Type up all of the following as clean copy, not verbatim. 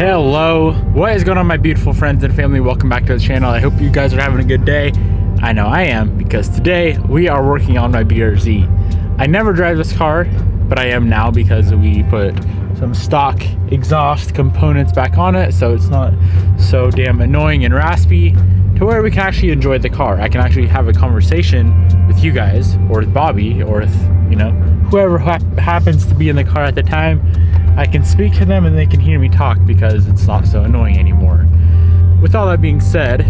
Hello, what is going on, my beautiful friends and family? Welcome back to the channel. I hope you guys are having a good day. I know I am, because today we are working on my BRZ. I never drive this car, but I am now because we put some stock exhaust components back on it, so it's not so damn annoying and raspy, to where we can actually enjoy the car. I can actually have a conversation with you guys, or with Bobby, or with, you know, whoever happens to be in the car at the time. I can speak to them and they can hear me talk because it's not so annoying anymore. With all that being said,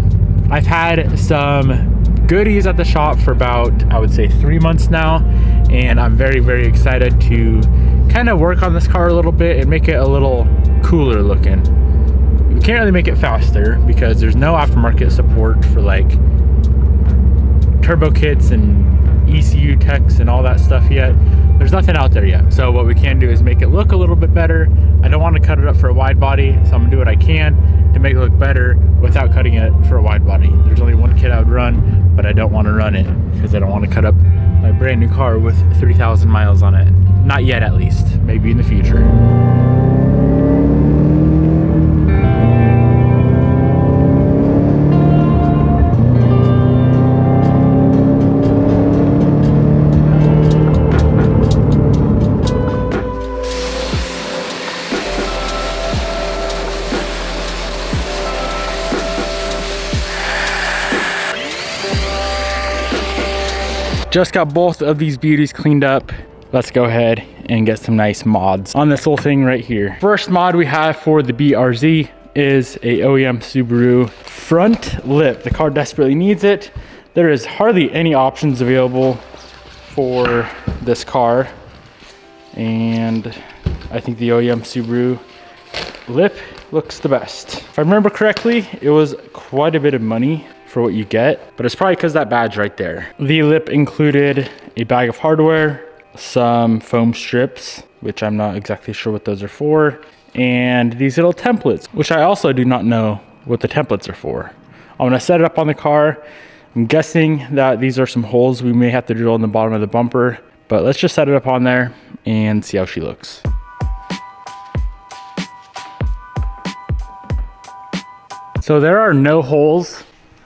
I've had some goodies at the shop for about, I would say, 3 months now, and I'm very excited to kind of work on this car a little bit and make it a little cooler looking. We can't really make it faster because there's no aftermarket support for like turbo kits and ECU techs and all that stuff yet. There's nothing out there yet. So what we can do is make it look a little bit better. I don't want to cut it up for a wide body, so I'm gonna do what I can to make it look better without cutting it for a wide body. There's only one kit I would run, but I don't want to run it because I don't want to cut up my brand new car with 3,000 miles on it. Not yet, at least. Maybe in the future. Just got both of these beauties cleaned up. Let's go ahead and get some nice mods on this whole thing right here. First mod we have for the BRZ is a OEM Subaru front lip. The car desperately needs it. There is hardly any options available for this car, and I think the OEM Subaru lip looks the best. If I remember correctly, it was quite a bit of money for what you get, but it's probably because that badge right there. The lip included a bag of hardware, some foam strips, which I'm not exactly sure what those are for, and these little templates, which I also do not know what the templates are for. I'm gonna set it up on the car. I'm guessing that these are some holes we may have to drill in the bottom of the bumper, but let's just set it up on there and see how she looks. So there are no holes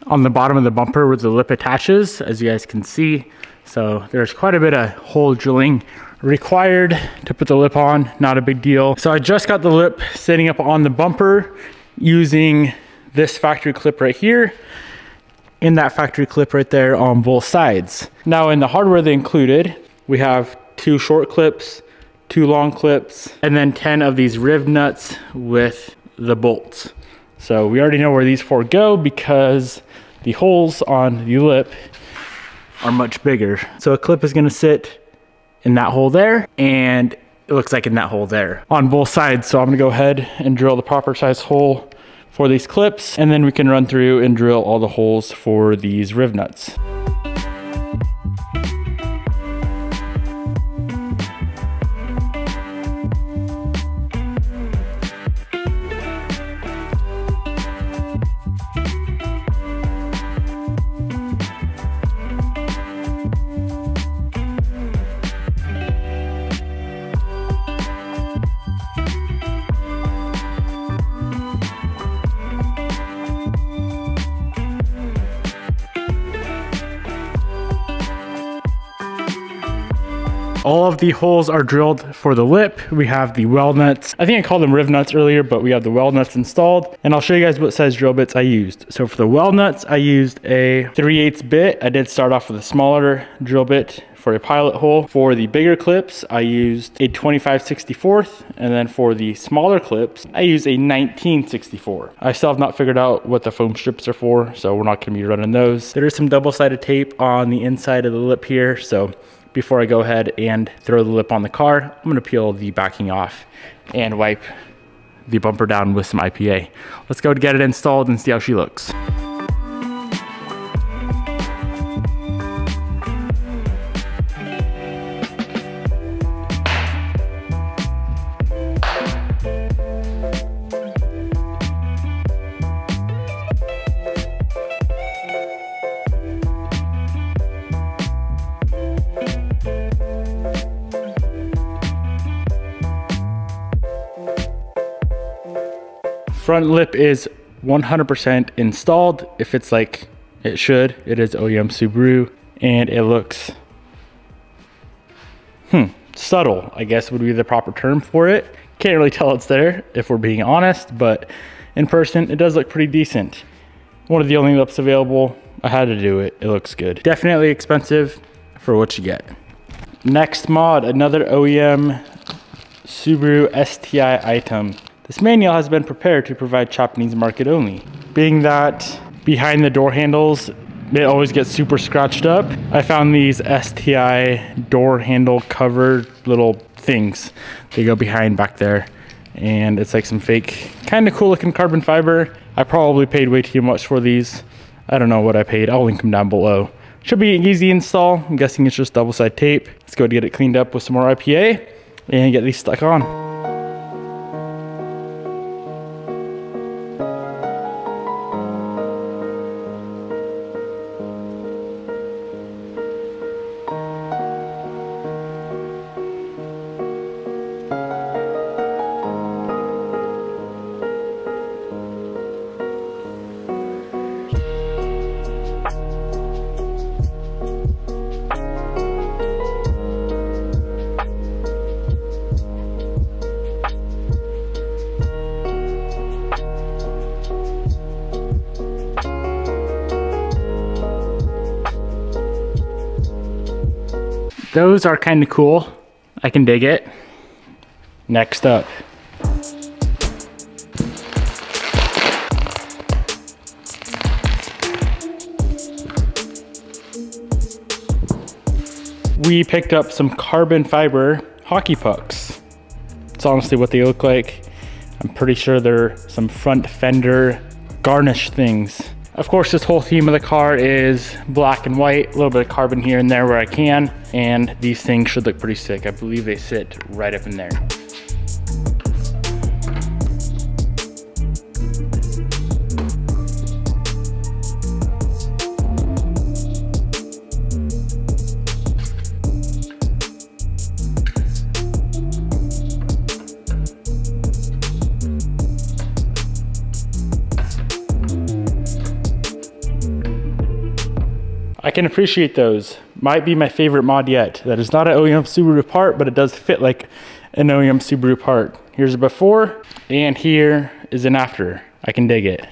on the bottom of the bumper where the lip attaches, as you guys can see. So there's quite a bit of hole drilling required to put the lip on. Not a big deal. So I just got the lip sitting up on the bumper using this factory clip right here and that factory clip right there on both sides. Now in the hardware they included, we have 2 short clips, 2 long clips, and then 10 of these riv nuts with the bolts. So we already know where these 4 go because the holes on the lip are much bigger. So a clip is gonna sit in that hole there, and it looks like in that hole there on both sides. So I'm gonna go ahead and drill the proper size hole for these clips, and then we can run through and drill all the holes for these riv nuts. All of the holes are drilled for the lip. We have the weld nuts. I think I called them riv nuts earlier, but we have the weld nuts installed. And I'll show you guys what size drill bits I used. So for the weld nuts, I used a 3/8 bit. I did start off with a smaller drill bit for a pilot hole. For the bigger clips, I used a 25/64. And then for the smaller clips, I used a 19/64. I still have not figured out what the foam strips are for, so we're not gonna be running those. There is some double-sided tape on the inside of the lip here, so before I go ahead and throw the lip on the car, I'm gonna peel the backing off and wipe the bumper down with some IPA. Let's go to get it installed and see how she looks. Front lip is 100% installed. If it's like it should, it is OEM Subaru, and it looks subtle, I guess would be the proper term for it. Can't really tell it's there if we're being honest, but in person it does look pretty decent. One of the only lips available. I had to do it. It looks good. Definitely expensive for what you get. Next mod, another OEM Subaru STI item. This manual has been prepared to provide Japanese market only. Being that behind the door handles, it always gets super scratched up, I found these STI door handle cover little things. They go behind back there, and it's like some fake, kind of cool looking carbon fiber. I probably paid way too much for these. I don't know what I paid. I'll link them down below. Should be an easy install. I'm guessing it's just double side tape. Let's go get it cleaned up with some more IPA and get these stuck on. Those are kind of cool. I can dig it. Next up. We picked up some carbon fiber hockey pucks. It's honestly what they look like. I'm pretty sure they're some front fender garnish things. Of course, this whole theme of the car is black and white, a little bit of carbon here and there where I can, and these things should look pretty sick. I believe they sit right up in there. I can appreciate those. Might be my favorite mod yet. That is not an OEM Subaru part, but it does fit like an OEM Subaru part. Here's a before, and here is an after. I can dig it.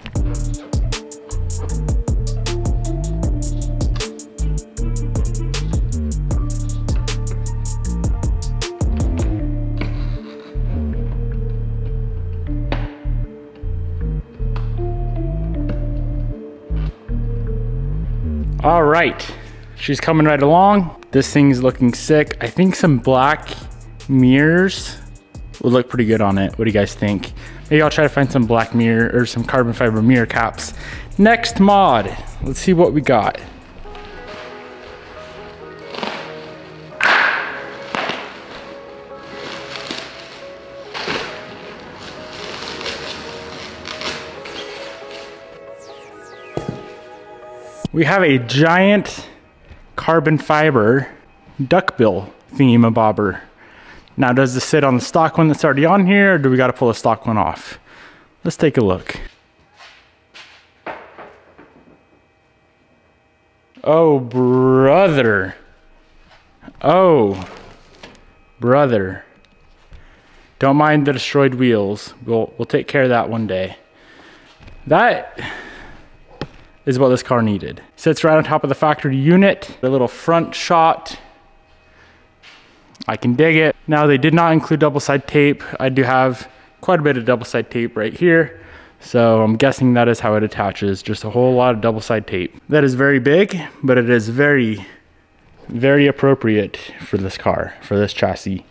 All right, she's coming right along. This thing's looking sick. I think some black mirrors would look pretty good on it. What do you guys think? Maybe I'll try to find some black mirror or some carbon fiber mirror caps. Next mod, let's see what we got. We have a giant carbon fiber duckbill thingamabobber. Now, does this sit on the stock one that's already on here, or do we got to pull a stock one off? Let's take a look. Oh, brother. Oh, brother. Don't mind the destroyed wheels. We'll take care of that one day. That is what this car needed. Sits right on top of the factory unit. The little front shot. I can dig it. Now, they did not include double side tape. I do have quite a bit of double side tape right here. So I'm guessing that is how it attaches. Just a whole lot of double side tape. That is very big, but it is very, very appropriate for this car, for this chassis.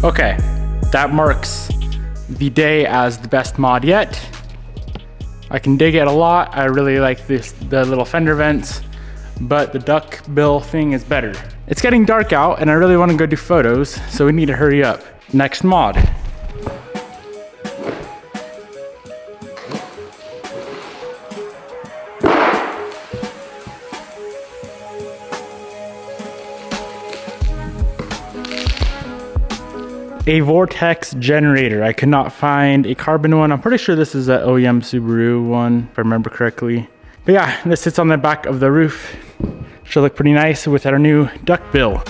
Okay, that marks the day as the best mod yet. I can dig it a lot. I really like the little fender vents, but the duckbill thing is better. It's getting dark out and I really want to go do photos, so we need to hurry up. Next mod. A vortex generator. I could not find a carbon one. I'm pretty sure this is an OEM Subaru one, if I remember correctly. But yeah, this sits on the back of the roof. Should look pretty nice with our new duckbill.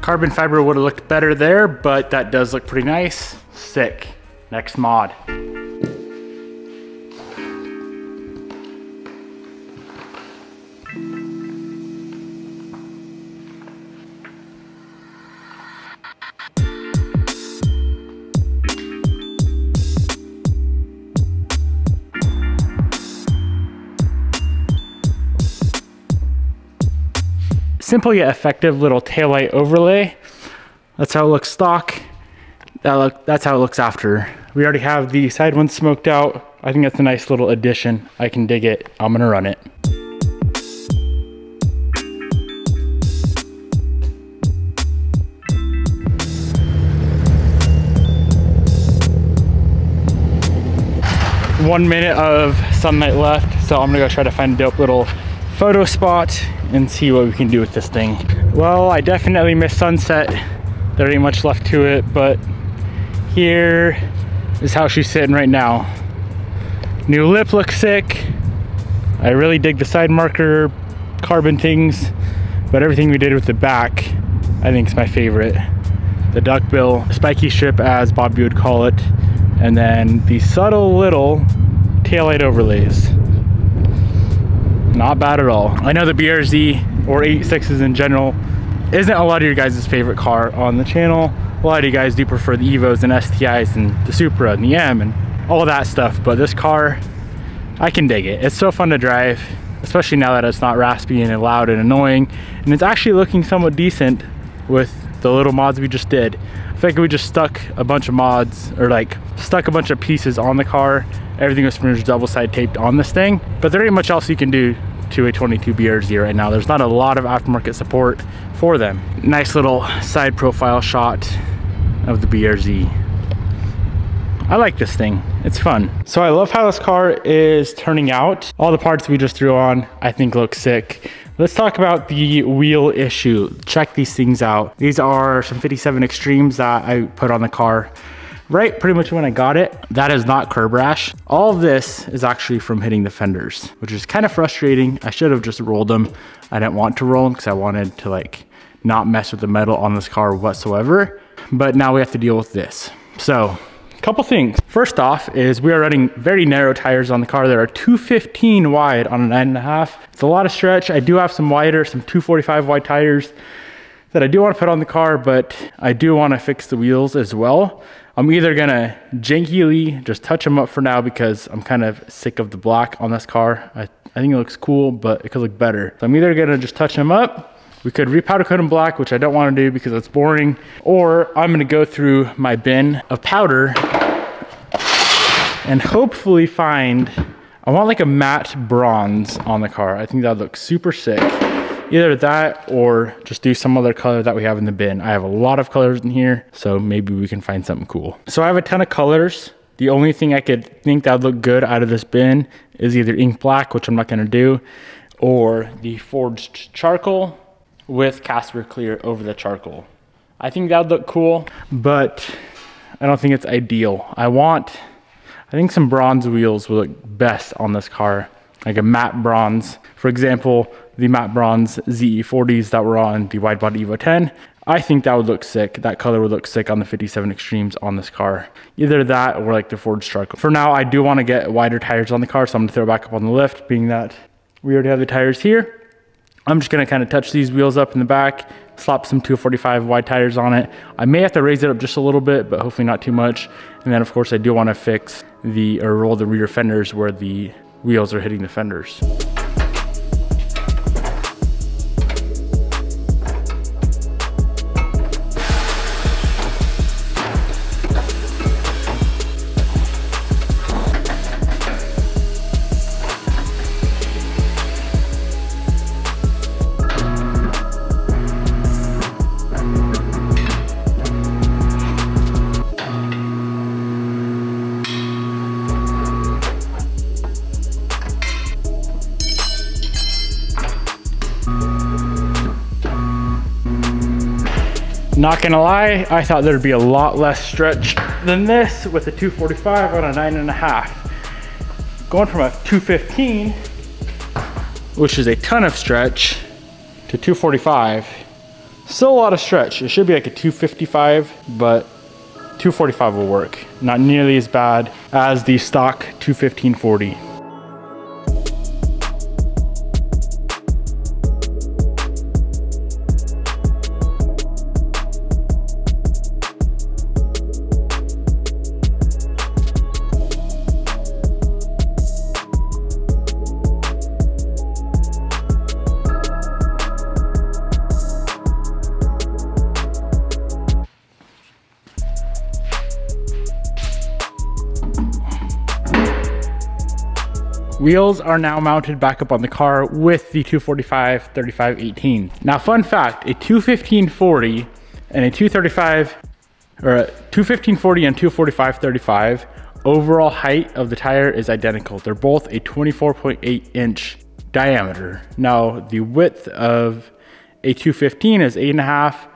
Carbon fiber would have looked better there, but that does look pretty nice. Sick. Next mod. Simple yet effective little taillight overlay. That's how it looks stock. That's how it looks after. We already have the side one smoked out. I think that's a nice little addition. I can dig it. I'm gonna run it. One minute of sunlight left, so I'm gonna go try to find a dope little photo spot and see what we can do with this thing. Well, I definitely missed sunset. There ain't much left to it, but here is how she's sitting right now. New lip looks sick. I really dig the side marker carbon things, but everything we did with the back, I think is my favorite. The duckbill, spiky strip as Bobby would call it, and then the subtle little taillight overlays. Not bad at all. I know the BRZ or 86s in general isn't a lot of your guys' favorite car on the channel. A lot of you guys do prefer the Evos and STIs and the Supra and the M and all that stuff, but this car, I can dig it. It's so fun to drive, especially now that it's not raspy and loud and annoying, and it's actually looking somewhat decent with the little mods we just did. I think we just stuck a bunch of mods, or like stuck a bunch of pieces on the car. Everything was pretty much double side taped on this thing, but there ain't much else you can do to a 22 BRZ right now. There's not a lot of aftermarket support for them. Nice little side profile shot of the BRZ. I like this thing, it's fun. So I love how this car is turning out. All the parts we just threw on, I think look sick. Let's talk about the wheel issue. Check these things out. These are some 57 Extremes that I put on the car right pretty much when I got it. That is not curb rash. All of this is actually from hitting the fenders, which is kind of frustrating. I should have just rolled them. I didn't want to roll them because I wanted to like not mess with the metal on this car whatsoever. But now we have to deal with this. So a couple things. First off is we are running very narrow tires on the car. There are 215 wide on a 9.5. It's a lot of stretch. I do have some wider, some 245 wide tires that I do want to put on the car, but I do want to fix the wheels as well. I'm either gonna jankily just touch them up for now because I'm kind of sick of the black on this car. I think it looks cool, but it could look better. So I'm either gonna just touch them up. We could repowder coat them black, which I don't want to do because it's boring, or I'm gonna go through my bin of powder and hopefully find, I want like a matte bronze on the car. I think that looks super sick. Either that or just do some other color that we have in the bin. I have a lot of colors in here, so maybe we can find something cool. So I have a ton of colors. The only thing I could think that would look good out of this bin is either ink black, which I'm not gonna do, or the forged charcoal with Casper clear over the charcoal. I think that would look cool, but I don't think it's ideal. I think some bronze wheels will look best on this car, like a matte bronze. For example, the matte bronze ZE40s that were on the wide body Evo 10. I think that would look sick. That color would look sick on the 57 Extremes on this car. Either that or like the forged charcoal. For now, I do want to get wider tires on the car, so I'm gonna throw it back up on the lift, being that we already have the tires here. I'm just gonna kind of touch these wheels up in the back, slap some 245 wide tires on it. I may have to raise it up just a little bit, but hopefully not too much. And then of course I do want to fix or roll the rear fenders where the wheels are hitting the fenders. Not gonna lie, I thought there'd be a lot less stretch than this with a 245 on a 9.5. Going from a 215, which is a ton of stretch, to 245, still a lot of stretch. It should be like a 255, but 245 will work. Not nearly as bad as the stock 215/40. Wheels are now mounted back up on the car with the 245/35/18. Now, fun fact, a 215/40 and a 235, or a 215/40 and 245/35, overall height of the tire is identical. They're both a 24.8 inch diameter. Now, the width of a 215 is 8.5.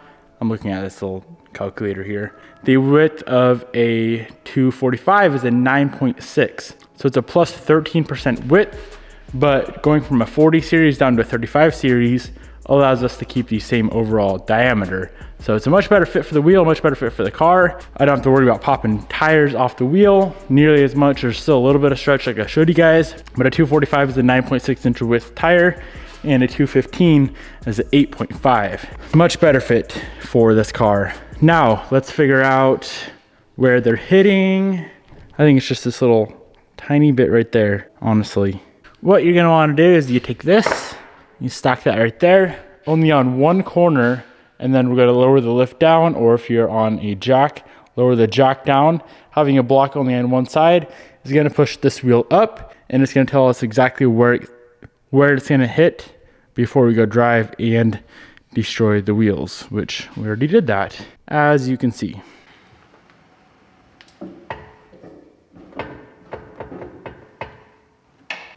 I'm looking at this little calculator here. The width of a 245 is a 9.6. So it's a plus 13% width, but going from a 40 series down to a 35 series allows us to keep the same overall diameter. So it's a much better fit for the wheel, much better fit for the car. I don't have to worry about popping tires off the wheel nearly as much. There's still a little bit of stretch like I showed you guys, but a 245 is a 9.6 inch width tire and a 215 is an 8.5. Much better fit for this car. Now let's figure out where they're hitting. I think it's just this little tiny bit right there, honestly. What you're gonna wanna do is you take this, you stack that right there, only on one corner, and then we're gonna lower the lift down, or if you're on a jack, lower the jack down. Having a block only on one side is gonna push this wheel up, and it's gonna tell us exactly where it's gonna hit before we go drive and destroy the wheels, which we already did that, as you can see.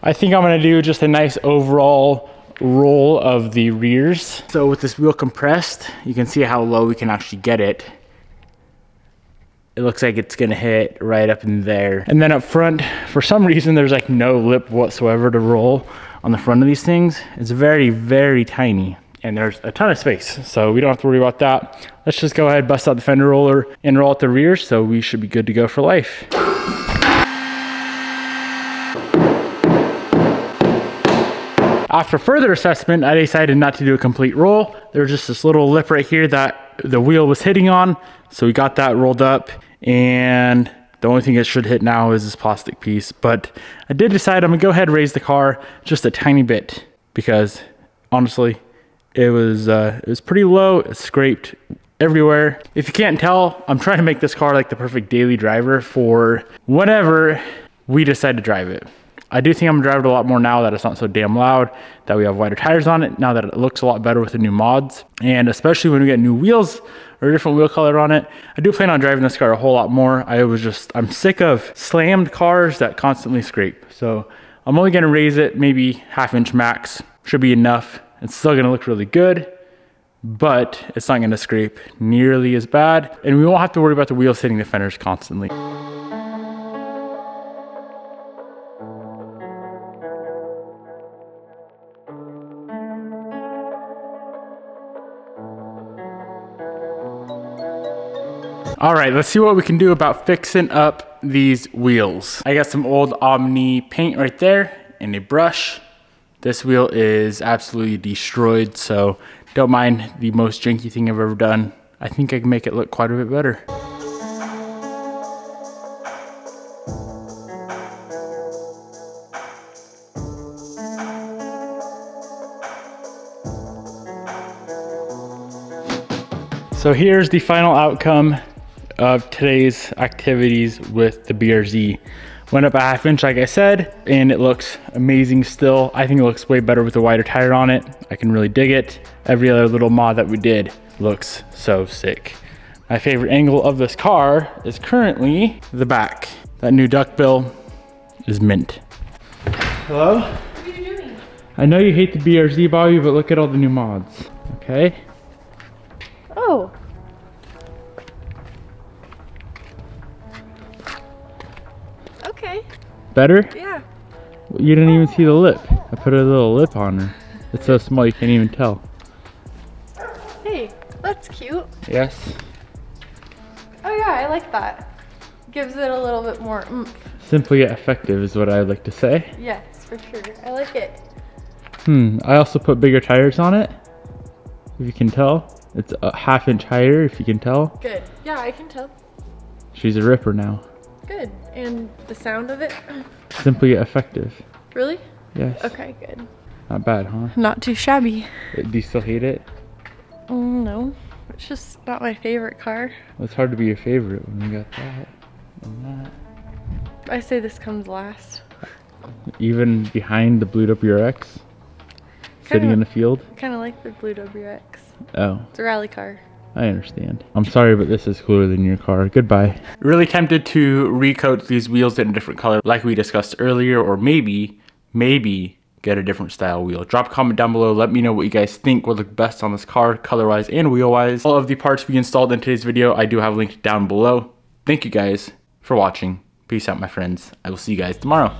I think I'm gonna do just a nice overall roll of the rears. So with this wheel compressed, you can see how low we can actually get it. It looks like it's gonna hit right up in there. And then up front, for some reason, there's like no lip whatsoever to roll on the front of these things. It's very, very tiny, and there's a ton of space. So we don't have to worry about that. Let's just go ahead, bust out the fender roller and roll out the rear, so we should be good to go for life. After further assessment, I decided not to do a complete roll. There's just this little lip right here that the wheel was hitting on. So we got that rolled up, and the only thing it should hit now is this plastic piece. But I did decide I'm gonna go ahead and raise the car just a tiny bit, because honestly, it was pretty low. It scraped everywhere. If you can't tell, I'm trying to make this car like the perfect daily driver for whenever we decide to drive it. I do think I'm gonna drive it a lot more now that it's not so damn loud, that we have wider tires on it, now that it looks a lot better with the new mods. And especially when we get new wheels or a different wheel color on it, I do plan on driving this car a whole lot more. I'm sick of slammed cars that constantly scrape. So I'm only gonna raise it maybe ½ inch max, should be enough. It's still gonna look really good, but it's not gonna scrape nearly as bad. And we won't have to worry about the wheels hitting the fenders constantly. All right, let's see what we can do about fixing up these wheels. I got some old Omni paint right there and a brush. This wheel is absolutely destroyed, so don't mind the most janky thing I've ever done. I think I can make it look quite a bit better. So here's the final outcome of today's activities with the BRZ. Went up a 1/2 inch, like I said, and it looks amazing still. I think it looks way better with a wider tire on it. I can really dig it. Every other little mod that we did looks so sick. My favorite angle of this car is currently the back. That new duckbill is mint. Hello? What are you doing? I know you hate the BRZ, Bobby, but look at all the new mods, okay? Oh. Okay. Better? Yeah. You didn't even see the lip. I put a little lip on her. It's so small you can't even tell. Hey, that's cute. Yes. Oh yeah, I like that. Gives it a little bit more oomph. Simply yet effective is what I would like to say. Yes, for sure. I like it. I also put bigger tires on it. If you can tell. It's a 1/2 inch higher, if you can tell. Good. Yeah, I can tell. She's a ripper now. Good. And the sound of it? Simply yet effective. Really? Yes. Okay, good. Not bad, huh? Not too shabby. Do you still hate it? No. It's just not my favorite car. Well, it's hard to be your favorite when you got that and that. I say this comes last. Even behind the Blue WRX? Sitting in the field? I kind of like the Blue WRX. Oh. It's a rally car. I understand. I'm sorry, but this is cooler than your car. Goodbye. Really tempted to recoat these wheels in a different color like we discussed earlier, or maybe get a different style wheel. Drop a comment down below. Let me know what you guys think would look best on this car, color-wise and wheel-wise. All of the parts we installed in today's video, I do have linked down below. Thank you guys for watching. Peace out, my friends. I will see you guys tomorrow.